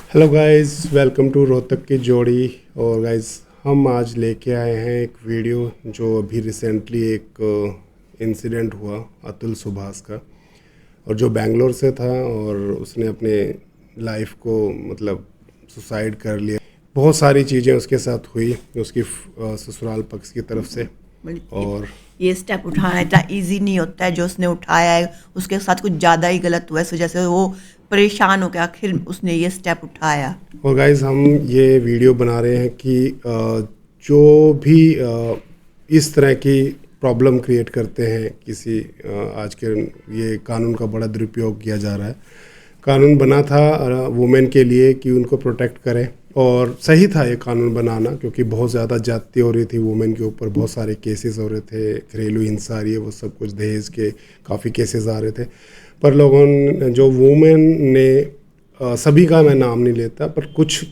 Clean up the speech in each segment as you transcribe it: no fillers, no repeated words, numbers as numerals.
Hello guys, welcome to Rohtak की जोड़ी। और गाइस, हम आज लेके आए हैं एक वीडियो जो अभी रिसेंटली एक इंसिडेंट हुआ अतुल सुभाष का, और जो बेंगलोर से था और उसने अपने लाइफ को मतलब सुसाइड कर लिया। बहुत सारी चीज़ें उसके साथ हुई उसकी ससुराल पक्ष की तरफ से। और ये स्टेप उठाना इतना इजी नहीं होता है जो उसने उठाया है, उसके साथ कुछ ज़्यादा ही गलत हुआ है, इस वजह से वो परेशान हो गया, आखिर उसने ये स्टेप उठाया। और गाइस, हम ये वीडियो बना रहे हैं कि जो भी इस तरह की प्रॉब्लम क्रिएट करते हैं किसी आज के ये कानून का बड़ा दुरुपयोग किया जा रहा है। कानून बना था वुमेन के लिए कि उनको प्रोटेक्ट करें, और सही था ये कानून बनाना, क्योंकि बहुत ज़्यादा ज्यादती हो रही थी वुमेन के ऊपर। बहुत सारे केसेस हो रहे थे, घरेलू हिंसा आ रही है, वो सब कुछ दहेज के काफ़ी केसेस आ रहे थे। पर लोगों ने, जो वुमेन ने, सभी का मैं नाम नहीं लेता, पर कुछ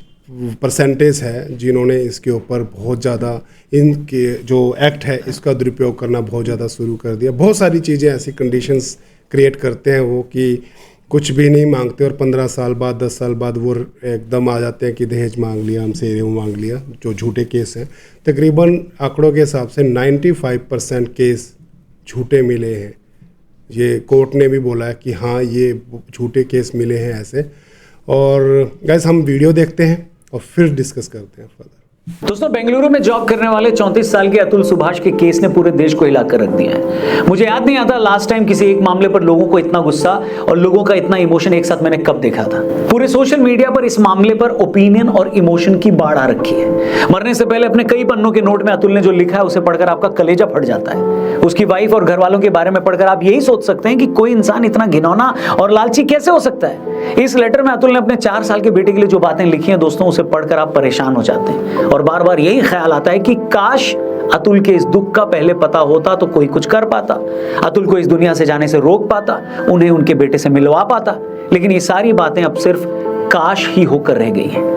परसेंटेज है जिन्होंने इसके ऊपर बहुत ज़्यादा इनके जो एक्ट है इसका दुरुपयोग करना बहुत ज़्यादा शुरू कर दिया। बहुत सारी चीज़ें ऐसी कंडीशंस क्रिएट करते हैं वो कि कुछ भी नहीं मांगते, और 15 साल बाद 10 साल बाद वो एकदम आ जाते हैं कि दहेज मांग लिया हमसे, ये मांग लिया, जो झूठे केस हैं। तकरीबन आंकड़ों के हिसाब से 95% केस झूठे मिले हैं। ये कोर्ट ने भी बोला है कि हाँ, ये झूठे केस मिले हैं ऐसे। और गाइस, हम वीडियो देखते हैं और फिर डिस्कस करते हैं फर्दर। दोस्तों, बेंगलुरु में जॉब करने वाले 34 साल के अतुल सुभाष के केस ने पूरे देश को हिलाकर रख दिया है। मुझे याद नहीं आता लास्ट टाइम किसी एक मामले पर लोगों को इतना गुस्सा और लोगों का इतना इमोशन एक साथ मैंने कब देखा था। पूरे सोशल मीडिया पर इस मामले पर ओपिनियन और इमोशन की बाढ़ आ रखी है। मरने से पहले अपने कई पन्नों के नोट में अतुल ने जो लिखा है उसे पढ़कर आपका कलेजा फट जाता है। उसकी वाइफ और घर वालों के बारे में पढ़कर आप यही सोच सकते हैं कि कोई इंसान इतना घिनौना और लालची कैसे हो सकता है। इस लेटर में अतुल ने अपने 4 साल के बेटे के लिए जो बातें लिखी हैं दोस्तों, उसे पढ़कर आप परेशान हो जाते हैं और बार बार यही ख्याल आता है कि काश अतुल के इस दुख का पहले पता होता तो कोई कुछ कर पाता, अतुल को इस दुनिया से जाने से रोक पाता, उन्हें उनके बेटे से मिलवा पाता। लेकिन ये सारी बातें अब सिर्फ काश ही होकर रह गई हैं।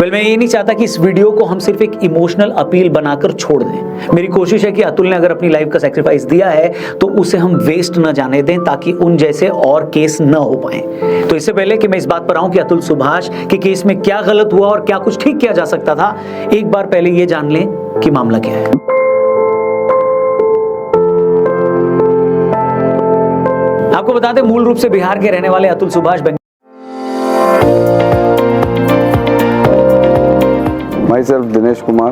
मैं ये नहीं चाहता कि इस वीडियो को हम सिर्फ एक इमोशनल अपील बनाकर छोड़ दें। मेरी कोशिश है कि अतुल ने अगर अपनी लाइफ का सैक्रिफाइस दिया है तो उसे हम वेस्ट न जाने दें, ताकि उन जैसे और केस न हो पाए। तो इससे पहले कि मैं इस बात पर आऊं कि अतुल सुभाष के केस में क्या गलत हुआ और क्या कुछ ठीक किया जा सकता था, एक बार पहले ये जान लें कि मामला क्या है। आपको बता दें, मूल रूप से बिहार के रहने वाले Atul Subhash Myself Dinesh Kumar,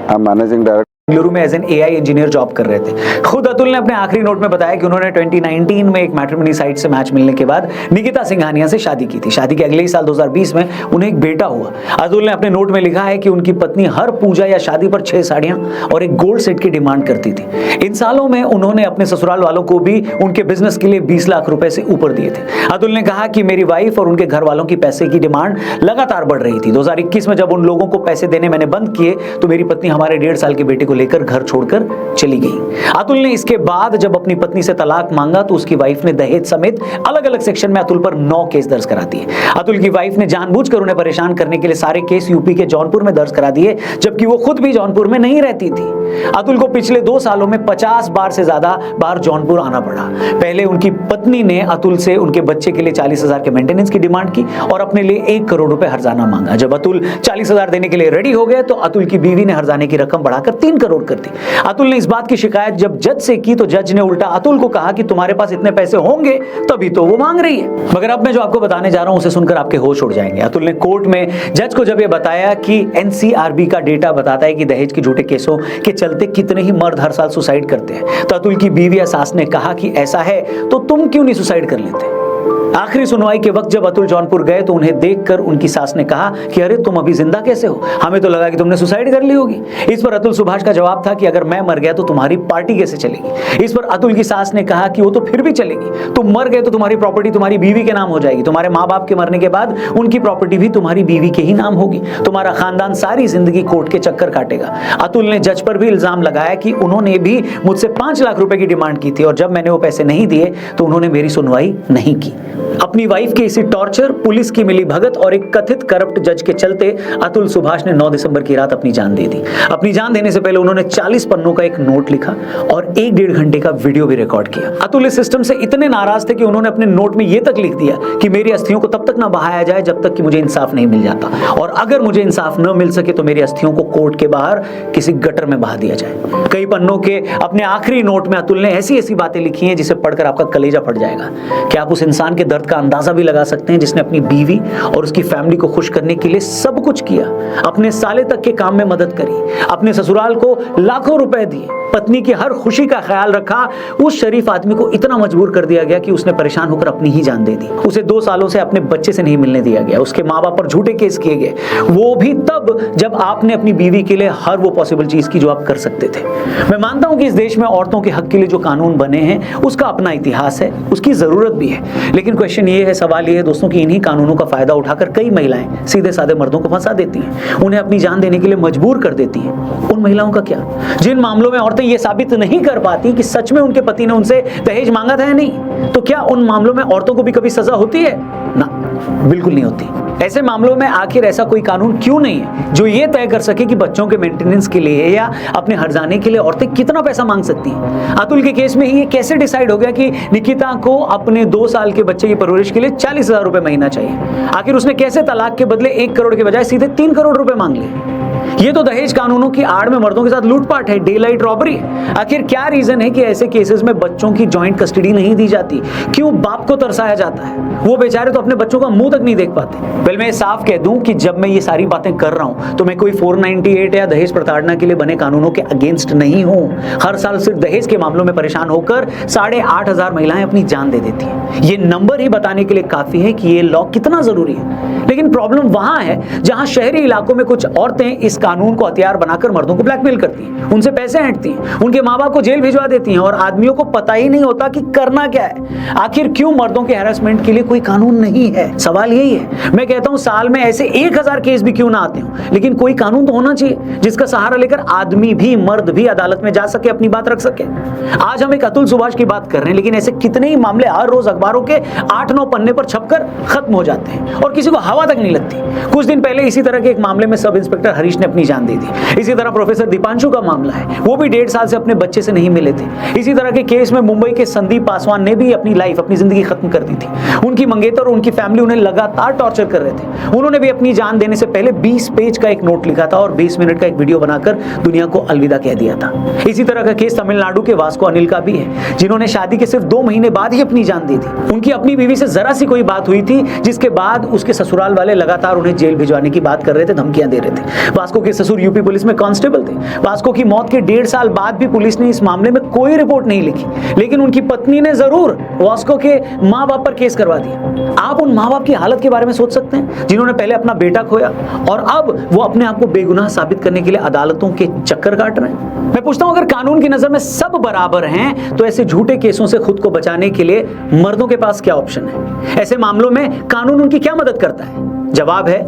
I'm Managing Director. Bengaluru में as an AI engineer job कर रहे थे। खुद अतुल ने अपने आखिरी नोट में बताया कि उन्होंने 2019 में एक मैट्रिमोनी साइट से मैच मिलने के बाद निकिता सिंघानिया से शादी की थी। शादी के अगले ही साल 2020 में उन्हें एक बेटा हुआ। अतुल ने अपने नोट में लिखा है कि उनकी पत्नी हर पूजा या शादी पर 6 साड़ियां और एक गोल्ड सेट की डिमांड करती थी। इन सालों में उन्होंने अपने ससुराल वालों को भी उनके बिजनेस के लिए 20 लाख रुपए से ऊपर दिए थे। अतुल ने कहा कि मेरी वाइफ और उनके घर वालों की पैसे की डिमांड लगातार बढ़ रही थी। 2021 में जब उन लोगों को पैसे देने मैंने बंद किए तो मेरी पत्नी हमारे 1.5 साल के बेटे को लेकर घर छोड़कर चली गई। अतुल ने इसके बाद जब अपनी पत्नी से तलाक मांगा तो उसकी वाइफ ने दहेज समेत अलग अलग सेक्शन में अतुल पर 9 केस दर्ज करा दिए। अतुल की वाइफ ने जानबूझकर उन्हें परेशान करने के लिए सारे केस यूपी के जौनपुर में दर्ज करा दिए, जबकि वो खुद भी जौनपुर में नहीं रहती थी। अतुल को पिछले 2 सालों में 50 बार से ज्यादा बार जौनपुर आना पड़ा। पहले उनकी पत्नी ने अतुल से उनके बच्चे के लिए 40,000 के मेंटेनेंस की डिमांड की और अपने लिए 1 करोड़ रुपए हर्जाना मांगा। जब अतुल 40,000 देने के लिए रेडी हो गए तो अतुल की बीवी ने हर्जाने की रकम बढ़ाकर 3 करोड़ कर दी। अतुल ने इस बात की शिकायत जब जज से की तो जज ने उल्टा अतुल को कहा कि तुम्हारे पास इतने पैसे होंगे तभी तो वो मांग रही है। मगर अब मैं जो आपको बताने जा रहा हूं उसे सुनकर आपके होश उड़ जाएंगे। अतुल ने कोर्ट में जज को जब यह बताया कि एनसीआरबी का डेटा बताता है कि दहेज के झूठे केसों के चलते कितने ही मर्द हर साल सुसाइड करते हैं, तो अतुल की बीवी या सास ने कहा कि ऐसा है तो तुम क्यों नहीं सुसाइड कर लेते। आखिरी सुनवाई के वक्त जब अतुल जौनपुर गए तो उन्हें देखकर उनकी सास ने कहा कि अरे तुम अभी जिंदा कैसे हो, हमें तो लगा कि तुमने सुसाइड कर ली होगी। इस पर अतुल सुभाष का जवाब था कि अगर मैं मर गया तो तुम्हारी पार्टी कैसे चलेगी। इस पर अतुल की सास ने कहा कि वो तो फिर भी चलेगी, तुम मर गए तो तुम्हारी प्रॉपर्टी तुम्हारी बीवी के नाम हो जाएगी, तुम्हारे माँ बाप के मरने के बाद उनकी प्रॉपर्टी भी तुम्हारी बीवी के ही नाम होगी, तुम्हारा खानदान सारी जिंदगी कोर्ट के चक्कर काटेगा। अतुल ने जज पर भी इल्जाम लगाया कि उन्होंने भी मुझसे 5 लाख रुपए की डिमांड की थी और जब मैंने वो पैसे नहीं दिए तो उन्होंने मेरी सुनवाई नहीं की। अपनी वाइफ के इसी टॉर्चर, पुलिस की मिली भगत और एक कथित करप्ट जज के चलते अतुल सुभाष ने 9 दिसंबर की रात अपनी जान दे दी। अपनी जान देने से पहले उन्होंने 40 पन्नों का एक नोट लिखा और 1-1.5 घंटे का वीडियो भी रिकॉर्ड किया। अतुल इस सिस्टम से इतने नाराज थे कि उन्होंने अपने नोट में यह तक लिख दिया कि मेरी अस्थियों को तब तक ना बहाया जाए जब तक कि मुझे इंसाफ नहीं मिल जाता, और अगर मुझे इंसाफ न मिल सके तो मेरी अस्थियों को कोर्ट के बाहर किसी गटर में बहा दिया जाए। कई पन्नों के अपने आखिरी नोट में अतुल ने ऐसी ऐसी बातें लिखी हैं जिसे पढ़कर आपका कलेजा फट जाएगा। क्या आप उस इंसान के दर्द का अंदाजा भी लगा सकते हैं जिसने अपनी बीवी और उसकी फैमिली को खुश करने के लिए सब कुछ किया, अपने साले तक के काम में मदद करी, अपने ससुराल को लाखों रुपए दिए, पत्नी की हर खुशी का ख्याल रखा। उस शरीफ आदमी को इतना मजबूर कर दिया गया कि उसने परेशान होकर अपनी ही जान दे दी। उसे 2 सालों से अपने बच्चे से नहीं मिलने दिया गया, उसके माँ बाप पर झूठे केस किए गए, वो भी तब जब आपने अपनी बीवी के लिए हर वो पॉसिबल चीज की जो आप कर सकते थे। मैं मानता हूं कि इस देश में औरतों के हक के लिए जो कानून बने हैं उसका अपना इतिहास है, उसकी जरूरत भी है, लेकिन क्वेश्चन ये है, सवाल ये है दोस्तों कि इन्हीं कानूनों का फायदा उठाकर कई महिलाएं सीधे साधे मर्दों को फंसा देती हैं, उन्हें अपनी जान देने के लिए मजबूर कर देती हैं। उन महिलाओं का क्या जिन मामलों में औरतें ये साबित नहीं कर पाती कि सच में उनके पति ने उनसे दहेज मांगा था या नहीं, तो क्या उन मामलों में औरतों को भी कभी सजा होती है? ना, बिल्कुल नहीं होती। ऐसे मामलों में आखिर ऐसा कोई कानून क्यों नहीं है जो ये तय कर सके कि बच्चों के मेंटेनेंस के लिए या अपने हर्जाने के लिए औरतें कितना पैसा मांग सकती हैं? अतुल के केस में ये कैसे डिसाइड हो गया कि निकिता को अपने 2 साल के बच्चे की परवरिश के लिए 40,000 रुपए महीना चाहिए? आखिर उसने कैसे तलाक के बदले 1 करोड़ के बजाय सीधे 3 करोड़ रुपए मांग लिए? ये तो दहेज कानूनों की आड़ में मर्दों के साथ लूटपाट है, डे लाइट रॉबरी है। आखिर क्या रीजन है कि ऐसे केसेस में बच्चों की जॉइंट कस्टडी नहीं दी जाती? क्यों बाप को तरसाया जाता है? वो बेचारे तो अपने बच्चों का मुंह तक नहीं देख पाते। पहले मैं साफ कह दूं कि जब मैं ये सारी बातें कर रहा हूं तो मैं कोई 498 या दहेज प्रताड़ना के लिए बने कानूनों के अगेंस्ट नहीं हूं। हर साल सिर्फ दहेज के मामलों में परेशान होकर 8,500 महिलाएं अपनी जान दे देती हैं। ये नंबर ही बताने के लिए काफी है कि ये लॉ कितना जरूरी है। लेकिन प्रॉब्लम वहां है जहां शहरी इलाकों में कुछ औरतें इस कानून को हथियार बनाकर मर्दों को ब्लैकमेल करती हैं, उनसे पैसे ऐंठती हैं, उनके माँ बाप को जेल भिजवा देती हैं और आदमियों को पता ही नहीं होता कि करना क्या है। आखिर क्यों मर्दों के हैरेसमेंट के लिए कोई कानून नहीं है? सवाल यही है। मैं कहता हूं साल में ऐसे 1000 केस भी क्यों ना आते हो, लेकिन कोई कानून तो होना चाहिए जिसका सहारा लेकर आदमी भी, मर्द भी अदालत में जा सके, अपनी बात रख सके। आज हम एक अतुल सुभाष की बात कर रहे हैं, लेकिन ऐसे कितने ही मामले हर रोज अखबारों के 8-9 पन्ने पर छपकर खत्म हो जाते हैं और किसी को हवा तक नहीं लगती। कुछ दिन पहले इसी तरह के एक मामले में सब इंस्पेक्टर हरीश ने अपनी जान दे दी। इसी तरह प्रोफेसर दीपांशु का मामला है, वो भी 1.5 साल से अपने बच्चे से नहीं मिले थे। इसी तरह के केस में मुंबई के संदीप पासवान ने भी अपनी लाइफ, अपनी जिंदगी खत्म कर दी थी। उनकी मंगेतर और उनकी फैमिली उन्हें लगातार टॉर्चर कर रहे थे। उन्होंने भी अपनी जान देने से पहले 20 पेज का एक नोट लिखा था और 20 मिनट का एक वीडियो बनाकर दुनिया को अलविदा कह दिया था। इसी तरह का केस तमिलनाडु के वास्को अनिल का भी है, जिन्होंने शादी के सिर्फ 2 महीने बाद ही अपनी जान दे दी। उनकी अपनी बीवी से जरा सी कोई बात हुई थी जिसके बाद उसके ससुराल वाले लगातार उन्हें जेल भिजवाने की बात कर रहे थे, धमकियां दे रहे थे। वास्को के ससुर यूपी पुलिस में कांस्टेबल थे। वास्को की मौत के 1.5 साल बाद भी पुलिस ने इस मामले में कोई रिपोर्ट नहीं लिखी, लेकिन उनकी पत्नी ने जरूर वास्को के माँ बाप पर केस करवा दिया। आप उन माँ बाप की हालत के बारे में सोच सकते हैं जिन्होंने पहले अपना बेटा खोया और अब वो अपने आप को बेगुनाह साबित करने के लिए अदालतों के चक्कर काट रहे हैं। मैं पूछता हूं, अगर कानून की नजर में सब बराबर हैं तो ऐसे झूठे केसों से खुद को बचाने के लिए मर्दों के पास क्या ऑप्शन है? ऐसे मामलों में कानून उनकी क्या मदद करता है? जवाब है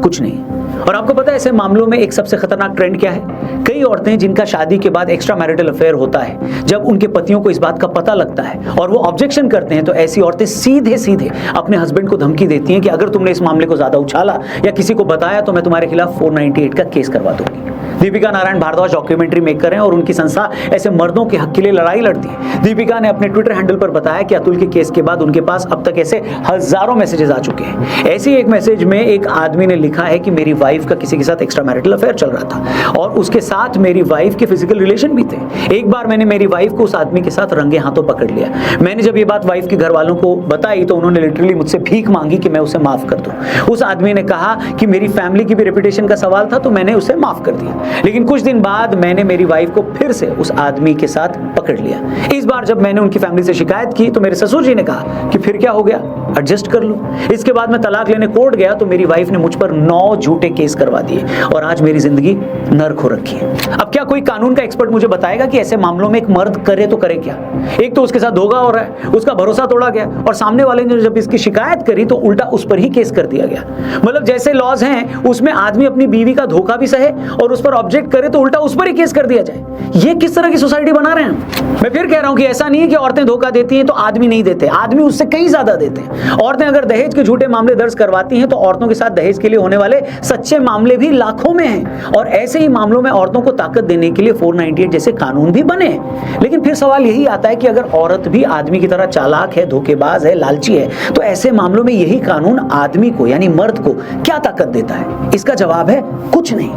कुछ नहीं। और आपको पता है ऐसे मामलों में एक सबसे खतरनाक ट्रेंड क्या है? कई औरतें जिनका शादी के बाद एक्स्ट्रा मैरिटल अफेयर होता है, जब उनके पतियों को इस बात का पता लगता है और वो ऑब्जेक्शन करते हैं, तो ऐसी औरतें सीधे सीधे अपने हस्बैंड को धमकी देती हैं कि अगर तुमने इस मामले को ज्यादा उछाला या किसी को बताया तो मैं तुम्हारे खिलाफ 498 का केस करवा दूंगी। दीपिका नारायण भारद्वाज डॉक्यूमेंट्री मेकर हैं और उनकी संस्था ऐसे मर्दों के हक के लिए लड़ाई लड़ती है। दीपिका ने अपने ट्विटर हैंडल पर बताया कि अतुल के केस के बाद उनके पास अब तक ऐसे हजारों मैसेजेस आ चुके हैं। ऐसे एक मैसेज में एक आदमी ने लिखा है कि मेरी वाइफ का किसी के साथ एक्स्ट्रा मैरिटल अफेयर चल रहा था और उसके साथ मेरी वाइफ के फिजिकल रिलेशन भी थे। एक बार मैंने मेरी वाइफ को उस आदमी के साथ रंगे हाथों पकड़ लिया। मैंने जब ये बात वाइफ के घर वालों को बताई तो उन्होंने लिटरली मुझसे भीख मांगी कि मैं उसे माफ कर दूं। उस आदमी ने कहा कि मेरी फैमिली की भी रेपुटेशन का सवाल था तो मैंने उसे माफ कर दिया। लेकिन कुछ दिन बाद मैंने मेरी वाइफ को फिर से उस आदमी के साथ पकड़ लिया। इस बार जब मैंने उनकी फैमिली से शिकायत की तो मेरे ससुर जी ने कहा कि फिर क्या हो गया, एडजस्ट कर लो। इसके बाद मैं तलाक लेने कोर्ट गया तो मेरी वाइफ ने मुझ पर 9 झूठे केस करवा दिए और आज मेरी जिंदगी नर्क हो रखी है। अब क्या कोई कानून का एक्सपर्ट मुझे बताएगा कि ऐसे मामलों में एक मर्द करे तो करे क्या? एक तो उसके साथ धोखा हो रहा है, उसका भरोसा तोड़ा गया और सामने वाले ने जब इसकी शिकायत करी तो उल्टा उस पर ही केस कर दिया गया। मतलब जैसे लॉज हैं उसमें आदमी अपनी बीवी का धोखा भी सहे और उस पर ऑब्जेक्ट करे तो उल्टा उस पर ही केस कर दिया जाए। ये किस तरह की सोसाइटी बना रहे हैं? मैं फिर कह रहा हूं कि ऐसा नहीं है कि औरतें धोखा देती हैं तो आदमी नहीं देते, आदमी उससे कहीं ज्यादा देते हैं। औरतें अगर दहेज के झूठे मामले दर्ज करवाती हैं तो औरतों के साथ दहेज के लिए होने वाले सच्चे मामले भी लाखों में हैं, और ऐसे ही मामलों में औरतों को ताकत देने के लिए 498 जैसे कानून भी बने। लेकिन फिर सवाल यही आता है कि अगर औरत भी आदमी की तरह चालाक है, धोखेबाज है, लालची है, तो ऐसे मामलों में यही कानून आदमी को यानी मर्द को क्या ताकत देता है? इसका जवाब है कुछ नहीं।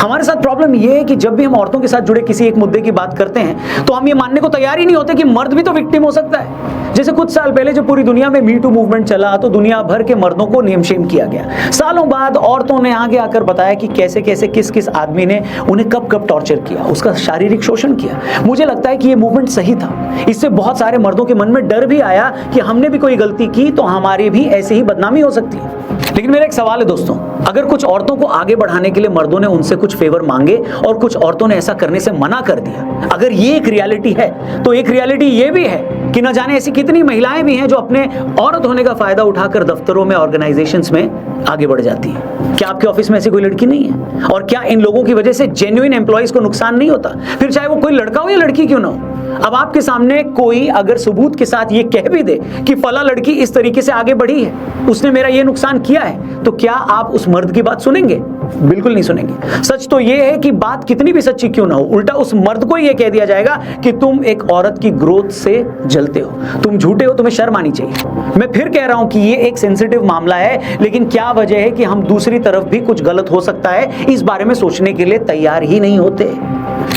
हमारे साथ प्रॉब्लम यह है कि जब भी हम औरतों के साथ जुड़े किसी एक मुद्दे की बात करते हैं तो हम ये मानने को तैयार ही नहीं होते कि मर्द भी तो विक्टिम हो सकता है। जैसे कुछ साल पहले जब पूरी दुनिया में मी टू मूवमेंट चला तो दुनिया भर के मर्दों को नेम शेम किया गया। सालों बाद औरतों ने आगे आकर बताया कि कैसे कैसे किस किस आदमी ने उन्हें कब कब टॉर्चर किया, उसका शारीरिक शोषण किया। मुझे लगता है कि ये मूवमेंट सही था। इससे बहुत सारे मर्दों के मन में डर भी आया कि हमने भी कोई गलती की तो हमारी भी ऐसे ही बदनामी हो सकती है। लेकिन मेरा एक सवाल है दोस्तों, अगर कुछ औरतों को आगे बढ़ाने के लिए मर्दों ने उनसे कुछ फेवर मांगे और कुछ औरतों ने ऐसा करने से मना कर दिया, अगर ये एक रियलिटी है तो एक रियलिटी ये भी है कि न जाने ऐसी कितनी महिलाएं भी हैं जो अपने औरत होने का फायदा उठाकर दफ्तरों में, ऑर्गेनाइजेशंस में आगे बढ़ जाती हैं। क्या आपके ऑफिस में ऐसी कोई लड़की नहीं है? और क्या इन लोगों की वजह से जेन्युइन एम्प्लॉइज को नुकसान नहीं होता? फिर चाहे वो कोई लड़का हो या लड़की क्यों ना हो। अब आपके सामने कोई अगर सबूत के साथ ये कह भी दे कि फला लड़की इस तरीके से आगे बढ़ी है, उसने मेरा ये नुकसान किया है, तो क्या आप उस मर्द की बात सुनेंगे? बिल्कुल नहीं सुनेंगे। सच तो ये है कि बात कितनी भी सच्ची क्यों ना हो, उल्टा उस मर्द को ये कह दिया जाएगा कि तुम एक औरत की ग्रोथ से जलते हो, तुम झूठे हो, तुम्हें शर्म आनी चाहिए। मैं फिर कह रहा हूं कि ये एक सेंसिटिव मामला है, लेकिन क्या वजह है कि हम दूसरी तरफ भी कुछ गलत हो सकता है इस बारे में सोचने के लिए तैयार ही नहीं होते।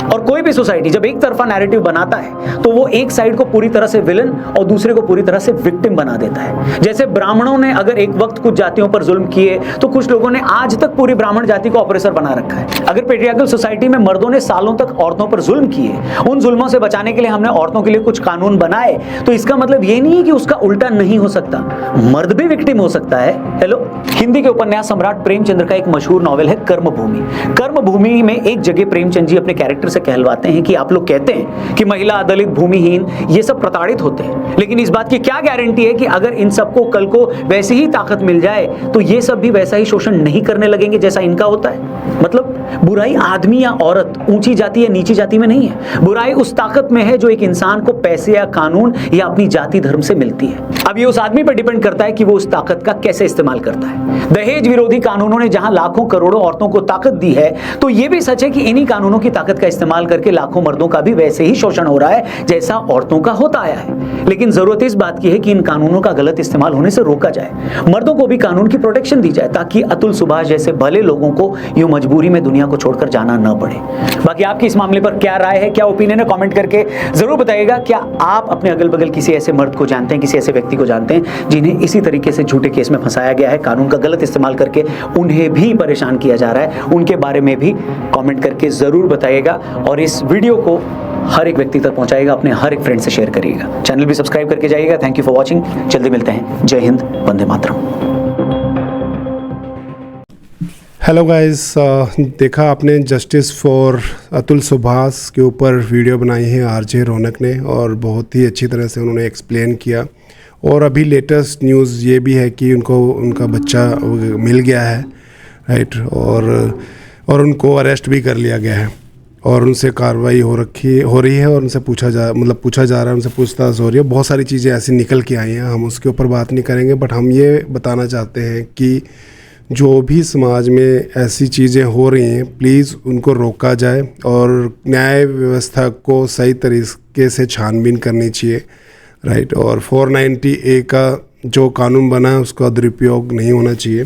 और कोई भी सोसाइटी जब एक तरफा नैरेटिव बनाता है तो वो एक साइड को पूरी तरह से विलन और दूसरे को पूरी तरह से विक्टिम बना देता है। जैसे ब्राह्मणों ने अगर एक वक्त कुछ जातियों पर जुल्म किए तो कुछ लोगों ने आज तक पूरी ब्राह्मण जाति को ऑपरेसर बना रखा है। अगर पेट्रियार्कल सोसाइटी में मर्दों ने सालों तक औरतों पर जुल्म किए, उन जुल्मों से बचाने के लिए हमने औरतों के लिए कुछ कानून बनाए, तो इसका मतलब ये नहीं है कि उसका उल्टा नहीं हो सकता, मर्द भी विक्टिम हो सकता है। हेलो, हिंदी के उपन्यास सम्राट प्रेमचंद्र का एक मशहूर नॉवेल है कर्मभूमि। कर्मभूमि में एक जगह प्रेमचंद जी अपने कैरेक्टर से कहलवाते हैं कि आप लोग कहते हैं कि महिला, दलित, भूमिहीन ये सब प्रताड़ित होते हैं, लेकिन इस बात की क्या गारंटी है कि अगर इन सबको कल को वैसी ही ताकत मिल जाए तो ये सब भी वैसा ही शोषण नहीं करने लगेंगे जैसा इनका होता है? मतलब बुराई आदमी या औरत, ऊंची जाति या नीची जाति में नहीं है। बुराई उस ताकत में है जो एक इंसान को पैसे या कानून या अपनी जाति धर्म से मिलती है। अब ये उस आदमी पर डिपेंड करता है कि वो उस ताकत का कैसे इस्तेमाल करता है। दहेज विरोधी कानूनों ने जहां लाखों करोड़ों औरतों को ताकत दी है, तो ये भी सच है कि इन्हीं कानूनों की ताकत का इस्तेमाल करके लाखों मर्दों का भी वैसे ही शोषण हो रहा है जैसा औरतों का होता आया है। लेकिन जरूरत इस बात की है कि इन कानूनों का गलत इस्तेमाल होने से रोका जाए, मर्दों को भी कानून की प्रोटेक्शन दी जाए, ताकि अतुल सुभाष जैसे भले लोगों को यूं मजबूरी में दुनिया को छोड़कर जाना न पड़े। बाकी आपकी इस मामले पर क्या राय है, क्या ओपिनियन है, कमेंट करके जरूर बताइएगा। क्या आप अपने अगल बगल किसी ऐसे मर्द को जानते हैं, किसी ऐसे व्यक्ति को जानते हैं जिन्हें इसी तरीके से झूठे केस में फंसाया गया है, कानून का गलत इस्तेमाल करके उन्हें भी परेशान किया जा रहा है? उनके बारे में भी कमेंट करके जरूर बताइएगा और इस वीडियो को हर एक व्यक्ति तक पहुंचाएगा, अपने हर एक फ्रेंड से शेयर करिएगा। चैनल भी सब्सक्राइब करके जाइएगा। Thank you for watching. जल्दी मिलते हैं। जय हिंद, वंदे मातरम। हेलो गाइस, देखा आपने जस्टिस फॉर अतुल सुभाष के ऊपर वीडियो बनाई है आरजे रौनक ने, और बहुत ही अच्छी तरह से उन्होंने एक्सप्लेन किया। और अभी लेटेस्ट न्यूज़ ये भी है कि उनका बच्चा मिल गया है, राइट, और उनको अरेस्ट भी कर लिया गया है और उनसे कार्रवाई हो रही है और उनसे पूछा जा रहा है, उनसे पूछताछ हो रही है। बहुत सारी चीज़ें ऐसी निकल के आई हैं, हम उसके ऊपर बात नहीं करेंगे, बट हम ये बताना चाहते हैं कि जो भी समाज में ऐसी चीज़ें हो रही हैं, प्लीज़ उनको रोका जाए और न्याय व्यवस्था को सही तरीके से छानबीन करनी चाहिए, राइट। और 490A का जो कानून बना है उसका दुरुपयोग नहीं होना चाहिए,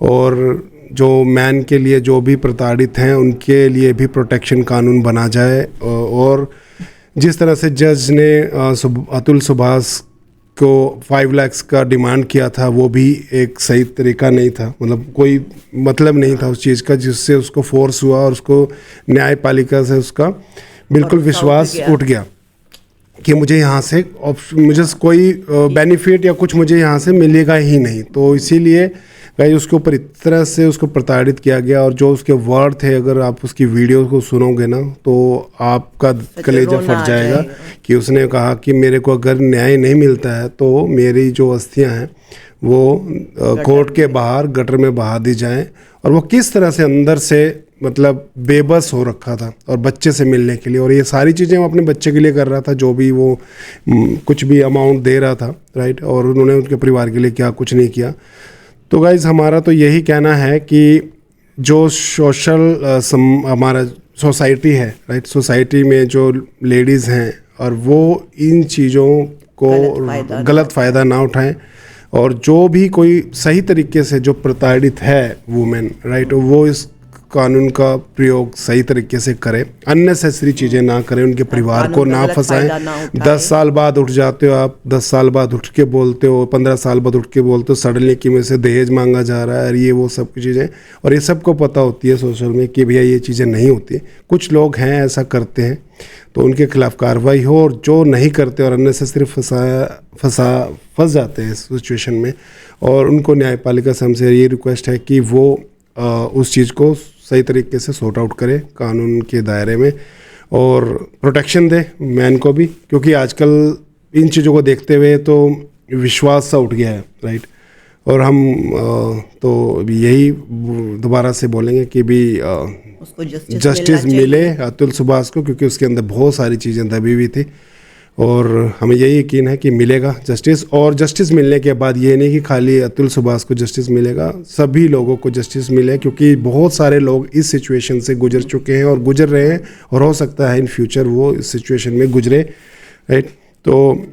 और जो मैन के लिए जो भी प्रताड़ित हैं उनके लिए भी प्रोटेक्शन कानून बना जाए। और जिस तरह से जज ने अतुल सुभाष को 5 लाख का डिमांड किया था, वो भी एक सही तरीका नहीं था, मतलब कोई मतलब नहीं था उस चीज़ का, जिससे उसको फोर्स हुआ और उसको न्यायपालिका से उसका बिल्कुल विश्वास उठ गया कि मुझे यहाँ से कोई बेनिफिट या कुछ मुझे यहाँ से मिलेगा ही नहीं। तो इसीलिए भाई उसके ऊपर इस तरह से उसको प्रताड़ित किया गया, और जो उसके वर्ड थे, अगर आप उसकी वीडियो को सुनोगे ना तो आपका कलेजा फट जाएगा कि उसने कहा कि मेरे को अगर न्याय नहीं मिलता है तो मेरी जो अस्थियां हैं वो कोर्ट के बाहर गटर में बहा दी जाएं, और वो किस तरह से अंदर से मतलब बेबस हो रखा था और बच्चे से मिलने के लिए, और ये सारी चीज़ें वो अपने बच्चे के लिए कर रहा था, जो भी वो कुछ भी अमाउंट दे रहा था, राइट, और उन्होंने उनके परिवार के लिए क्या कुछ नहीं किया। तो गाइज़ हमारा तो यही कहना है कि जो सोशल हमारा सोसाइटी है, राइट, सोसाइटी में जो लेडीज़ हैं और वो इन चीज़ों को गलत फ़ायदा ना उठाएं, और जो भी कोई सही तरीके से जो प्रताड़ित है वुमेन, राइट, वो इस कानून का प्रयोग सही तरीके से करें, अननेसेसरी चीज़ें ना करें, उनके परिवार को ना फंसाएं। 10 साल बाद उठ जाते हो आप, 10 साल बाद उठ के बोलते हो, 15 साल बाद उठ के बोलते हो सडनली कि मेरे से दहेज मांगा जा रहा है, और ये वो सब चीज़ें, और ये सबको पता होती है सोशल में कि भैया ये चीज़ें नहीं होती। कुछ लोग हैं ऐसा करते हैं, तो उनके खिलाफ कार्रवाई हो, और जो नहीं करते और अननेसेसरी फंस जाते हैं इस सिचुएशन में, और उनको न्यायपालिका से हमसे ये रिक्वेस्ट है कि वो उस चीज़ को सही तरीके से सॉर्ट आउट करें कानून के दायरे में, और प्रोटेक्शन दे मैन को भी, क्योंकि आजकल इन चीज़ों को देखते हुए तो विश्वास सा उठ गया है, राइट। और हम तो यही दोबारा से बोलेंगे कि भी उसको जस्टिस मिले अतुल सुभाष को, क्योंकि उसके अंदर बहुत सारी चीज़ें दबी हुई थी, और हमें यही यकीन है कि मिलेगा जस्टिस। और जस्टिस मिलने के बाद ये नहीं कि खाली अतुल सुभाष को जस्टिस मिलेगा, सभी लोगों को जस्टिस मिले, क्योंकि बहुत सारे लोग इस सिचुएशन से गुजर चुके हैं और गुजर रहे हैं, और हो सकता है इन फ्यूचर वो इस सिचुएशन में गुजरे, राइट। तो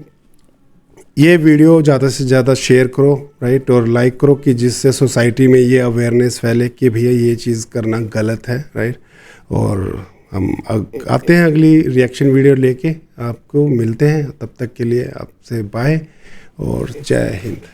ये वीडियो ज़्यादा से ज़्यादा शेयर करो, राइट, और लाइक करो, कि जिससे सोसाइटी में ये अवेयरनेस फैले कि भैया ये चीज़ करना गलत है, राइट। और हम आते हैं अगली रिएक्शन वीडियो लेके, आपको मिलते हैं, तब तक के लिए आपसे बाय और जय हिंद।